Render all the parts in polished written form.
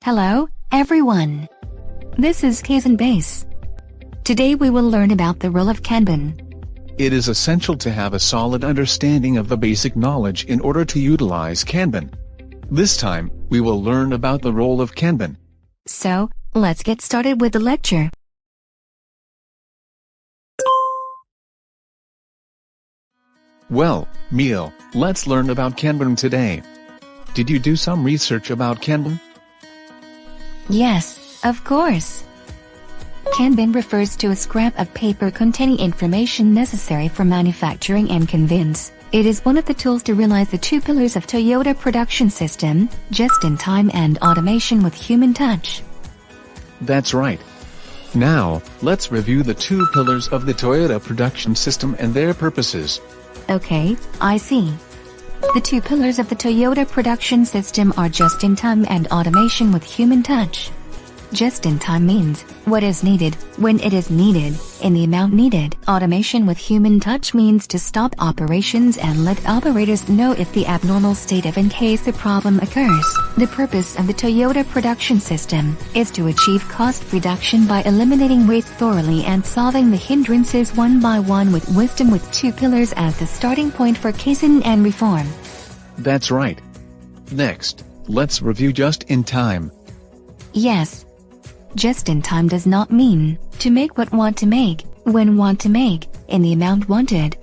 Hello, everyone. This is Kaizen Base. Today we will learn about the role of Kanban. It is essential to have a solid understanding of the basic knowledge in order to utilize Kanban. This time, we will learn about the role of Kanban. So, let's get started with the lecture. Well, Mio, let's learn about Kanban today. Did you do some research about Kanban? Yes, of course. Kanban refers to a scrap of paper containing information necessary for manufacturing and conveyance. It is one of the tools to realize the two pillars of Toyota production system, just-in-time and automation with human touch. That's right. Now, let's review the two pillars of the Toyota production system and their purposes. Okay, I see. The two pillars of the Toyota production system are just-in-time and automation with human touch. Just-in-time means what is needed, when it is needed, in the amount needed. Automation with human touch means to stop operations and let operators know if the abnormal state of in case a problem occurs. The purpose of the Toyota production system is to achieve cost reduction by eliminating waste thoroughly and solving the hindrances one by one with wisdom, with two pillars as the starting point for Kaizen and reform. That's right. Next, let's review just-in-time. Yes. Just-in-time does not mean to make what want to make, when want to make, in the amount wanted.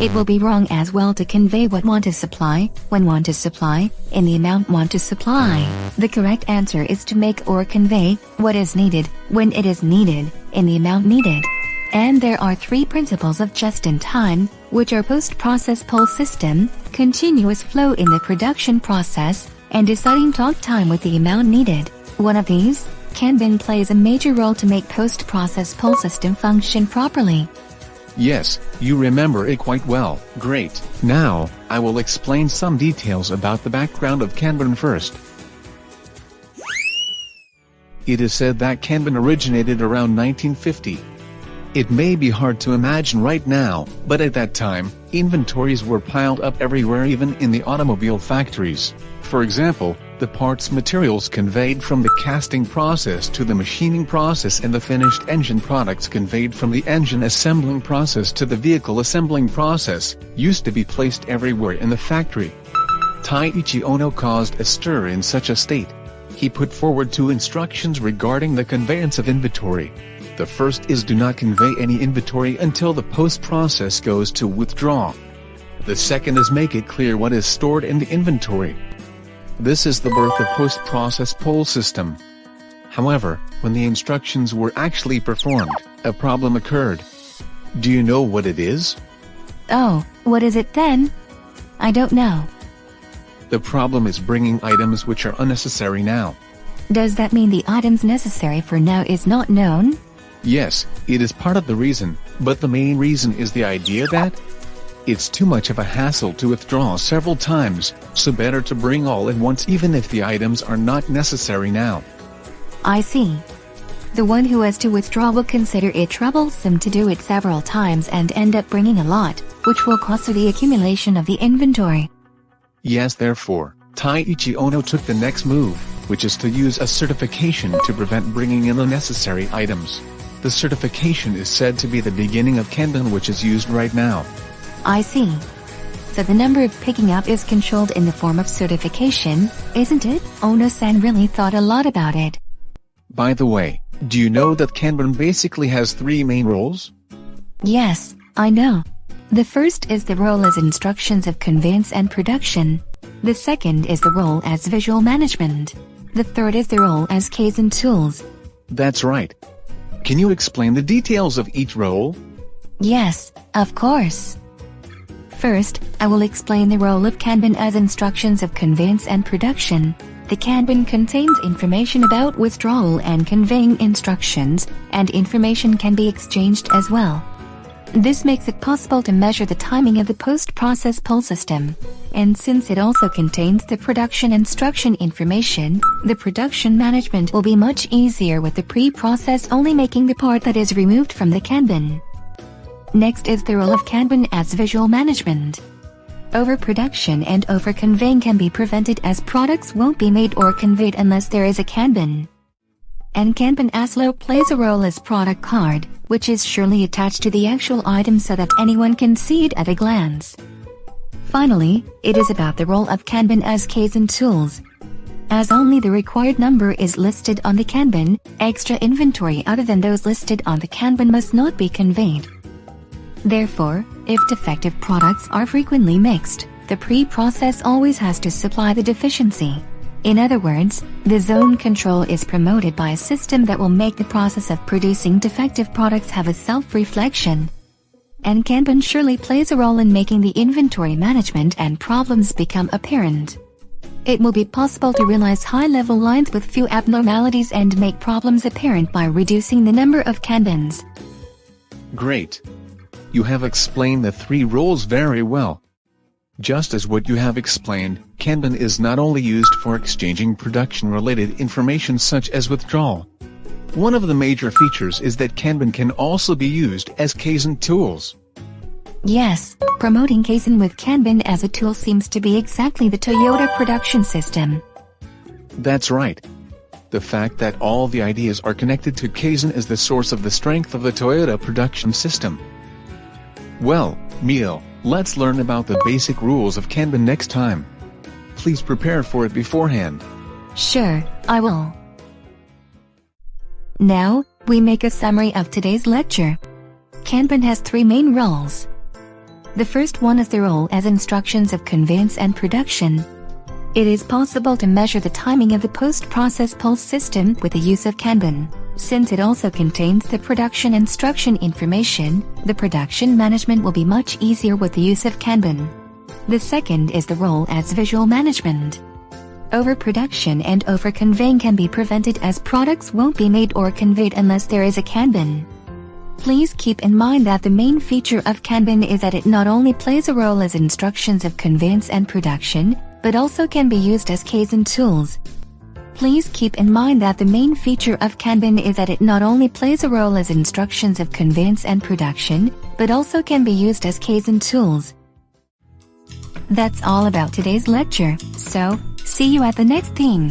It will be wrong as well to convey what want to supply, when want to supply, in the amount want to supply. The correct answer is to make or convey what is needed, when it is needed, in the amount needed. And there are three principles of just-in-time, which are post-process pull system, continuous flow in the production process, and deciding talk time with the amount needed. One of these, Kanban, plays a major role to make post-process pull system function properly. Yes, you remember it quite well. Great. Now, I will explain some details about the background of Kanban first. It is said that Kanban originated around 1950. It may be hard to imagine right now, but at that time, inventories were piled up everywhere, even in the automobile factories. For example, the parts materials conveyed from the casting process to the machining process, and the finished engine products conveyed from the engine assembling process to the vehicle assembling process, used to be placed everywhere in the factory. Taiichi Ohno caused a stir in such a state. He put forward two instructions regarding the conveyance of inventory. The first is do not convey any inventory until the post-process goes to withdraw. The second is make it clear what is stored in the inventory. This is the birth of post-process pull system. However, when the instructions were actually performed, a problem occurred. Do you know what it is? Oh, what is it then? I don't know. The problem is bringing items which are unnecessary now. Does that mean the items necessary for now is not known? Yes, it is part of the reason, but the main reason is the idea that it's too much of a hassle to withdraw several times, so better to bring all at once even if the items are not necessary now. I see. The one who has to withdraw will consider it troublesome to do it several times and end up bringing a lot, which will cause the accumulation of the inventory. Yes, therefore, Taiichi Ohno took the next move, which is to use a certification to prevent bringing in unnecessary items. The certification is said to be the beginning of Kanban, which is used right now. I see. So the number of picking up is controlled in the form of certification, isn't it? Ohno-san really thought a lot about it. By the way, do you know that Kanban basically has three main roles? Yes, I know. The first is the role as instructions of conveyance and production. The second is the role as visual management. The third is the role as Kaizen tools. That's right. Can you explain the details of each role? Yes, of course. First, I will explain the role of Kanban as instructions of conveyance and production. The Kanban contains information about withdrawal and conveying instructions, and information can be exchanged as well. This makes it possible to measure the timing of the post-process pull system. And since it also contains the production instruction information, the production management will be much easier with the pre-process only making the part that is removed from the Kanban. Next is the role of Kanban as visual management. Overproduction and overconveying can be prevented as products won't be made or conveyed unless there is a Kanban. And Kanban as low plays a role as product card, which is surely attached to the actual item so that anyone can see it at a glance. Finally, it is about the role of Kanban as Kaizen tools. As only the required number is listed on the Kanban, extra inventory other than those listed on the Kanban must not be conveyed. Therefore, if defective products are frequently mixed, the pre-process always has to supply the deficiency. In other words, the zone control is promoted by a system that will make the process of producing defective products have a self-reflection. And Kanban surely plays a role in making the inventory management and problems become apparent. It will be possible to realize high-level lines with few abnormalities and make problems apparent by reducing the number of Kanbans. Great. You have explained the three roles very well. Just as what you have explained, Kanban is not only used for exchanging production-related information such as withdrawal. One of the major features is that Kanban can also be used as Kaizen tools. Yes, promoting Kaizen with Kanban as a tool seems to be exactly the Toyota production system. That's right. The fact that all the ideas are connected to Kaizen is the source of the strength of the Toyota production system. Well, Mio, let's learn about the basic rules of Kanban next time. Please prepare for it beforehand. Sure, I will. Now, we make a summary of today's lecture. Kanban has three main roles. The first one is the role as instructions of conveyance and production. It is possible to measure the timing of the post-process pulse system with the use of Kanban. Since it also contains the production instruction information, the production management will be much easier with the use of Kanban. The second is the role as visual management. Overproduction and overconveying can be prevented as products won't be made or conveyed unless there is a Kanban. Please keep in mind that the main feature of Kanban is that it not only plays a role as instructions of conveyance and production, but also can be used as Kaizen tools. Please keep in mind that the main feature of Kanban is that it not only plays a role as instructions of conveyance and production, but also can be used as Kaizen tools. That's all about today's lecture, so, see you at the next theme.